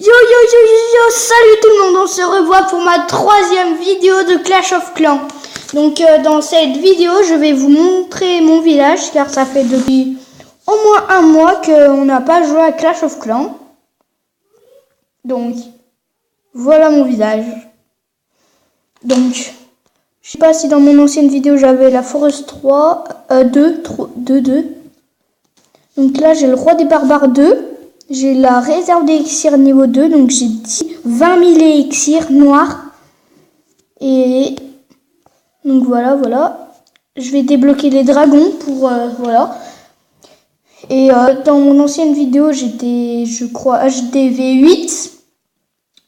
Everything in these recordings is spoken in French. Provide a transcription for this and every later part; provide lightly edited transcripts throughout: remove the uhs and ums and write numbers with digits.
Salut tout le monde, on se revoit pour ma troisième vidéo de Clash of Clans. Donc dans cette vidéo, je vais vous montrer mon village, car ça fait depuis au moins un mois qu'on n'a pas joué à Clash of Clans. Donc, voilà mon village. Donc, je sais pas si dans mon ancienne vidéo, j'avais la Forest 3, 2. Donc là, j'ai le Roi des Barbares 2. J'ai la réserve d'élixir niveau 2, donc j'ai 20 000 élixirs noirs. Et donc voilà. Je vais débloquer les dragons pour voilà. Et dans mon ancienne vidéo, j'étais, je crois, HDV 8.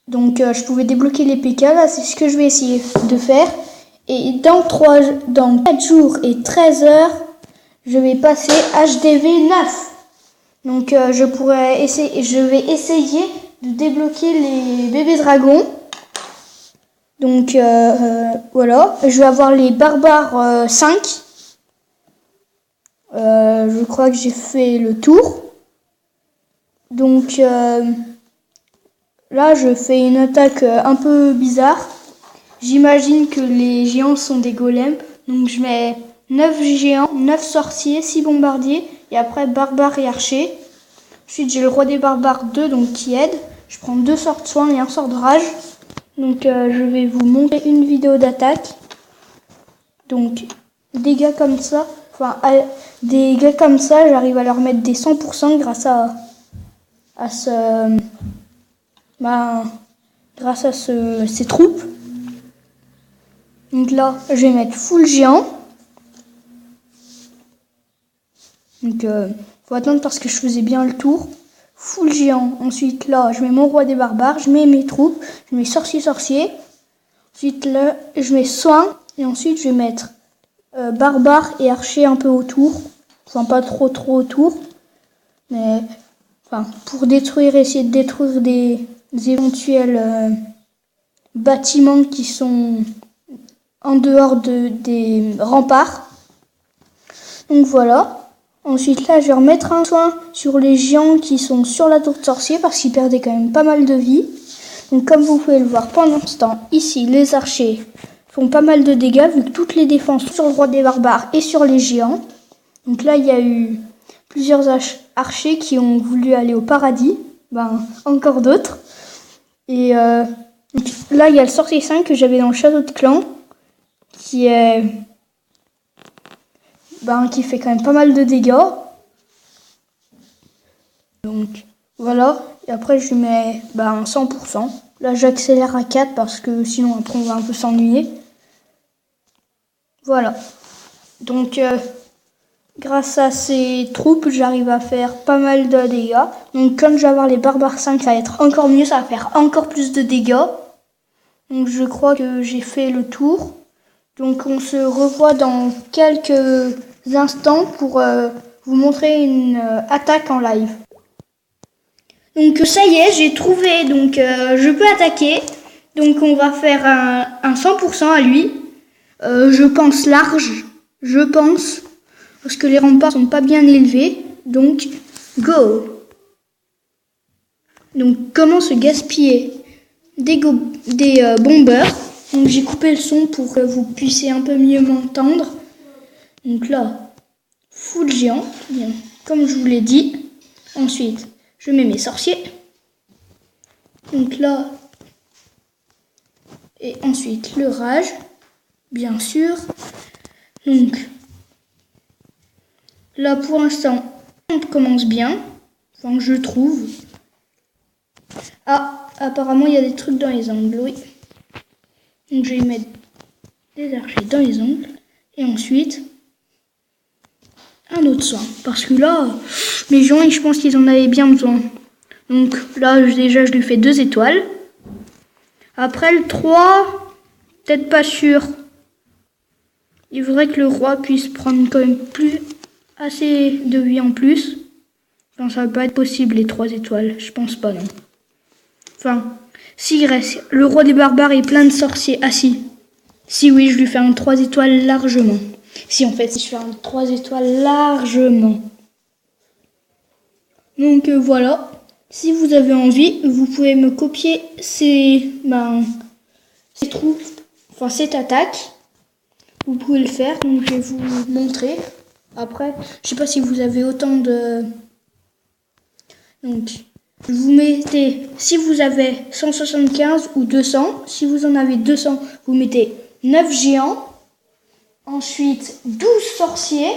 Donc je pouvais débloquer les PK. Là, c'est ce que je vais essayer de faire. Et dans 4 jours et 13 heures, je vais passer HDV 9. Donc je vais essayer de débloquer les bébés dragons. Donc voilà, je vais avoir les barbares 5. Je crois que j'ai fait le tour. Donc là je fais une attaque un peu bizarre. J'imagine que les géants sont des golems. Donc je mets 9 géants, 9 sorciers, 6 bombardiers. Et après, barbares et archers. Ensuite, j'ai le roi des barbares 2, donc qui aide. Je prends 2 sorts de soin et un sort de rage. Donc, je vais vous montrer une vidéo d'attaque. Donc, des gars comme ça, j'arrive à leur mettre des 100% grâce à ces troupes. Donc là, je vais mettre full géant. Donc, faut attendre parce que je faisais bien le tour. Full géant. Ensuite, là, je mets mon roi des barbares. Je mets mes troupes. Je mets sorcier. Ensuite, là, je mets soin. Et ensuite, je vais mettre barbare et archer un peu autour. Enfin, pas trop autour. Mais, enfin, pour essayer de détruire des éventuels bâtiments qui sont en dehors des remparts. Donc, voilà. Ensuite, là, je vais remettre un soin sur les géants qui sont sur la tour de sorcier parce qu'ils perdaient quand même pas mal de vie. Donc, comme vous pouvez le voir pendant ce temps, ici, les archers font pas mal de dégâts vu que toutes les défenses sont sur le roi des barbares et sur les géants. Donc là, il y a eu plusieurs archers qui ont voulu aller au paradis. Encore d'autres. Et là, il y a le sorcier 5 que j'avais dans le château de clan qui fait quand même pas mal de dégâts. Donc voilà. Et après je mets 100%. Là j'accélère à 4 parce que sinon après on va un peu s'ennuyer. Voilà. Donc grâce à ces troupes j'arrive à faire pas mal de dégâts. Donc comme je vais avoir les barbares 5, ça va être encore mieux. Ça va faire encore plus de dégâts. Donc je crois que j'ai fait le tour. Donc on se revoit dans quelques instants pour vous montrer une attaque en live. Donc ça y est, j'ai trouvé, donc je peux attaquer. Donc on va faire un 100% à lui. Je pense large, parce que les remparts sont pas bien élevés. Donc go. Donc comment se gaspiller des bombeurs. Donc j'ai coupé le son pour que vous puissiez un peu mieux m'entendre. Donc là, full géant, bien, comme je vous l'ai dit. Ensuite, je mets mes sorciers. Donc là, et ensuite le rage, bien sûr. Donc là pour l'instant, on commence bien, enfin je trouve. Ah, apparemment il y a des trucs dans les angles, oui. Donc je vais mettre des archers dans les angles. Et ensuite, un autre soin. Parce que là, mes gens, je pense qu'ils en avaient bien besoin. Donc là, déjà, je lui fais 2 étoiles. Après, le 3, peut-être pas sûr. Il faudrait que le roi puisse prendre quand même assez de vie en plus. Enfin, ça va pas être possible, les 3 étoiles. Je pense pas, non. Enfin, s'il reste, le roi des barbares est plein de sorciers. Ah si. Si oui, je lui fais un 3 étoiles largement. Si je fais un 3 étoiles largement. Donc voilà. Si vous avez envie, vous pouvez me copier ces troupes, enfin cette attaque. Vous pouvez le faire, donc je vais vous montrer. Après, je sais pas si vous avez autant de... Donc, vous mettez, si vous avez 175 ou 200, si vous en avez 200, vous mettez 9 géants, ensuite 12 sorciers,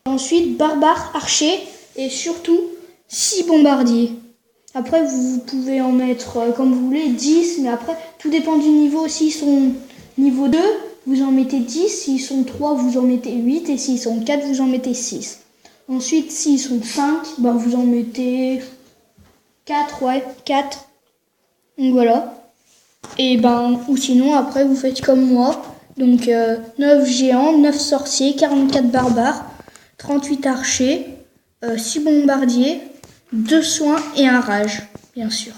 ensuite barbares, archers et surtout 6 bombardiers. Après, vous pouvez en mettre comme vous voulez, 10, mais après, tout dépend du niveau. S'ils sont niveau 2, vous en mettez 10, s'ils sont 3, vous en mettez 8, et s'ils sont 4, vous en mettez 6. Ensuite, s'ils sont 5, vous en mettez 4, ouais, 4. Donc voilà. Et ou sinon, après, vous faites comme moi. Donc 9 géants, 9 sorciers, 44 barbares, 38 archers, 6 bombardiers, 2 soins et un rage, bien sûr.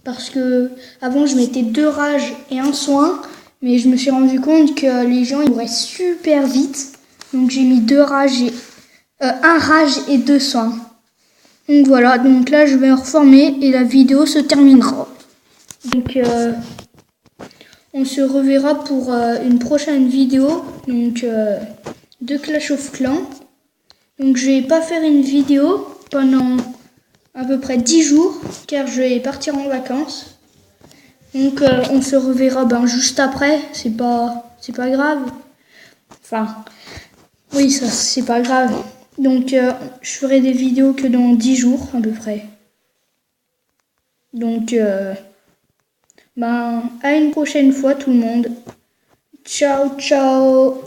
Parce que avant je mettais 2 rages et 1 soin, mais je me suis rendu compte que les gens ils mouraient super vite. Donc j'ai mis 2 rages et 1 rage et 2 soins. Donc voilà, donc là je vais reformer et la vidéo se terminera. Donc on se reverra pour une prochaine vidéo donc de Clash of Clans. Donc je vais pas faire une vidéo pendant à peu près 10 jours car je vais partir en vacances. Donc on se reverra juste après, c'est pas grave. Enfin oui, ça c'est pas grave. Donc je ferai des vidéos que dans 10 jours à peu près. Donc à une prochaine fois tout le monde. Ciao ciao.